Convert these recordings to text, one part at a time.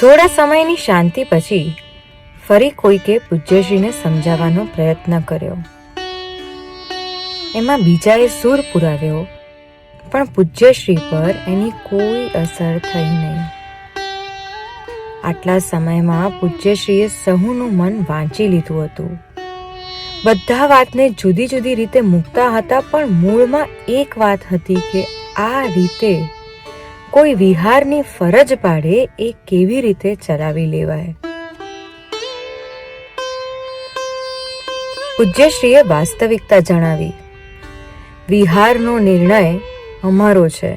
થોડા સમયની શાંતિ પછી ફરી કોઈકે પૂજ્યશ્રીને સમજાવવાનો પ્રયત્ન કર્યો. એમાં બીજાએ સૂર પુરાવ્યો, પણ પૂજ્યશ્રી પર એની કોઈ અસર થઈ નહીં. આટલા સમયમાં પૂજ્યશ્રીએ સહુનું મન વાંચી લીધું હતું. બધા વાતને જુદી જુદી રીતે મૂકતા હતા, પણ મૂળમાં એક વાત હતી કે આ રીતે કોઈ વિહારની ફરજ પાડે એ કેવી રીતે ચલાવી લેવાય. પૂજ્યશ્રીએ વાસ્તવિકતા જણાવી. વિહારનો નિર્ણય અમારો છે.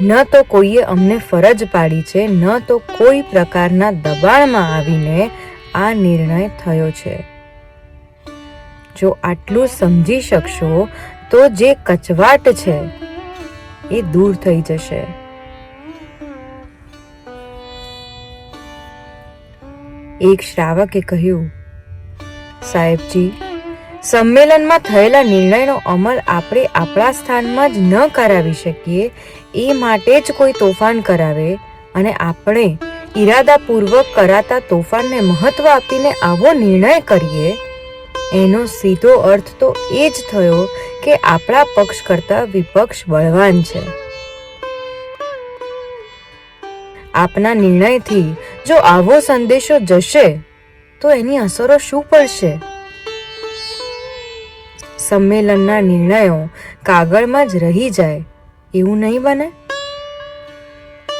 ન તો કોઈએ અમને ફરજ પાડી છે, ન તો કોઈ પ્રકારના દબાણમાં આવીને આ નિર્ણય થયો છે. જો આટલું સમજી શકશો તો જે કચવાટ છે એ દૂર થઈ જશે. એક શ્રાવકે કહ્યું, સાહેબજી, સંમેલનમાં થયેલા નિર્ણયનો અમલ આપણે આપણા સ્થાનમાં જ ન કરાવી શકીએ એ માટે જ કોઈ તોફાન કરાવે અને આપણે ઈરાદાપૂર્વક કરાતા તોફાનને મહત્વ આપીને આવો નિર્ણય કરીએ, એનો સીધો અર્થ તો એ જ થયો કે આપણા પક્ષ કરતા વિપક્ષ બળવાન છે. આપના નિર્ણયથી જો આવો સંદેશો જશે તો એની અસરો શું પડશે? સંમેલનના નિર્ણયો કાગળમાં જ રહી જાય એવું નહીં બને?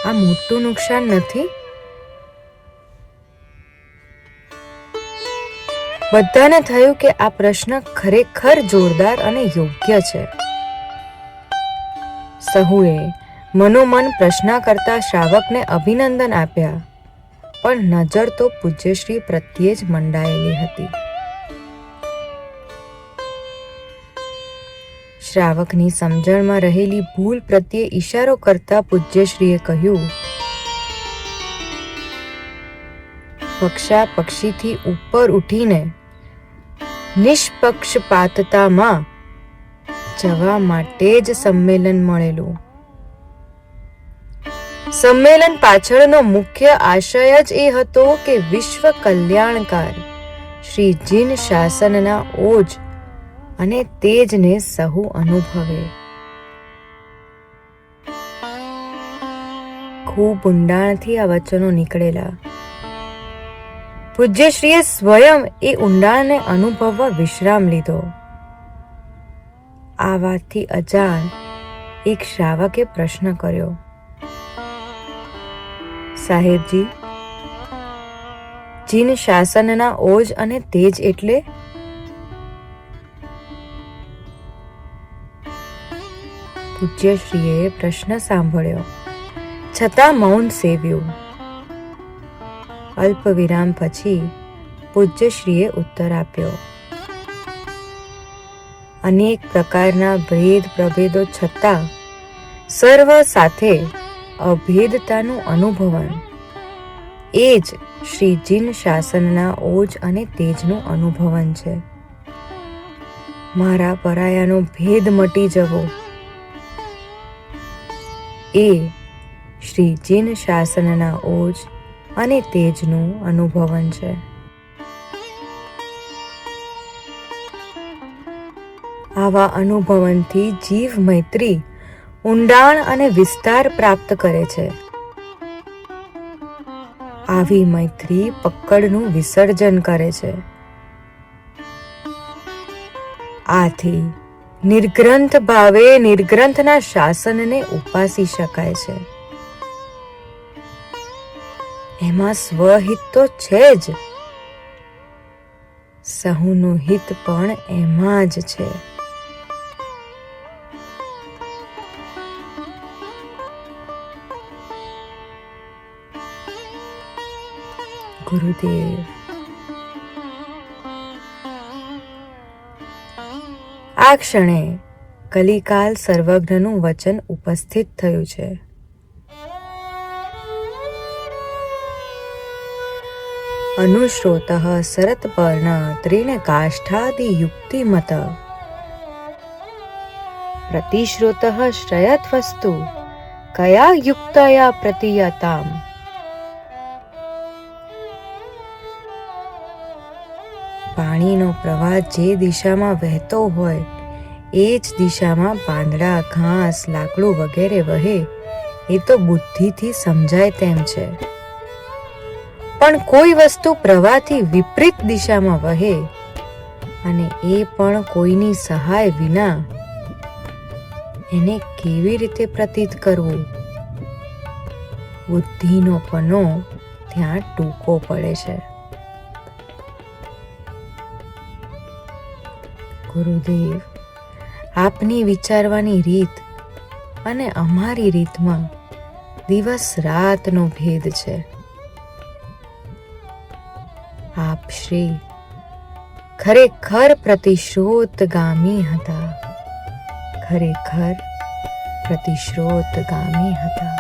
આ મોટું નુકસાન નથી? બધાને થયું કે આ પ્રશ્ન ખરેખર જોરદાર અને યોગ્ય છે. સહુએ મનોમન પ્રશ્ન કરતા શ્રાવકને અભિનંદન આપ્યા, પણ નજર તો પૂજ્યશ્રી પ્રત્યે જ મંડાયેલી હતી. શ્રાવકની સમજણમાં રહેલી ભૂલ પ્રત્યે ઈશારો કરતા પૂજ્યશ્રીએ કહ્યું, પક્ષા પક્ષીથી ઉપર ઉઠીને નિષ્પક્ષપાતતામાં જવા માટે જ સંમેલન મળેલું. સંમેલન પાછળનો મુખ્ય આશય જ એ હતો કે વિશ્વ કલ્યાણકાર શ્રી જીન શાસનના ઓજ અને તેજને સહુ અનુભવે. ખૂબ ઊંડાણથી આ વચનો નીકળેલા. પૂજ્યશ્રીએ સ્વયં એ ઊંડાણને અનુભવવા વિશ્રામ લીધો. આ વાતથી અજાણ એક શ્રાવકે પ્રશ્ન કર્યો, સાહેબજી, જીન શાસનના ઓજ અને તેજ એટલે? પૂજ્યશ્રીએ પ્રશ્ન સાંભળ્યો છતાં મૌન સેવ્યું. અલ્પ વિરામ પછી પૂજ્યશ્રીએ ઉત્તર આપ્યો, અનેક પ્રકારના ભેદ પ્રભેદો છતાં સર્વ સાથે અભેદતાનું અનુભવન એ જ શ્રી જીન શાસનના ઓજ અને તેજનું અનુભવન છે. મારા પરાયાનો ભેદ મટી જવો એ શ્રી જીન શાસનના ઓજ અને તેજનું અનુભવન છે. આવા અનુભવનથી જીવ મૈત્રી ઊંડાણ અને વિસ્તાર પ્રાપ્ત કરે છે. આવી મૈત્રી પકડનું વિસર્જન કરે છે. આથી નિર્ગ્રંથ ભાવે નિર્ગ્રંથના શાસનને ઉપાસી શકાય છે. એમાં સ્વહિત તો છે જ, સહુનું હિત પણ એમાં જ છે. ગુરુદેવ. આ ક્ષણે કલિકાલ સર્વજ્ઞનું વચન ઉપસ્થિત થયું છે. અનુશ્રોતઃ શરતપર્ણ ત્રીણકાષ્ઠાદિ યુક્તિમત પ્રતિશ્રુતઃ શ્રયત્વસ્તુ કયા યુક્તયા પ્રતીયતામ પાણીનો પ્રવાહ જે દિશામાં વહેતો હોય એ જ દિશામાં પાંદડા, ઘાસ, લાકડું વગેરે વહે એ તો બુદ્ધિથી સમજાય તેમ છે. પણ કોઈ વસ્તુ પ્રવાહથી વિપરીત દિશામાં વહે અને એ પણ કોઈની સહાય વિના, એને કેવી રીતે પ્રતીત કરવું? બુદ્ધિનો પનો ત્યાં ટૂંકો પડે છે. ગુરુદેવ, આપની વિચારવાની રીત અને અમારી રીતમાં દિવસ રાતનો ભેદ છે. આપ શ્રી ખરેખર પ્રતિશ્રોતગામી હતા, ખરેખર પ્રતિશ્રોતગામી હતા.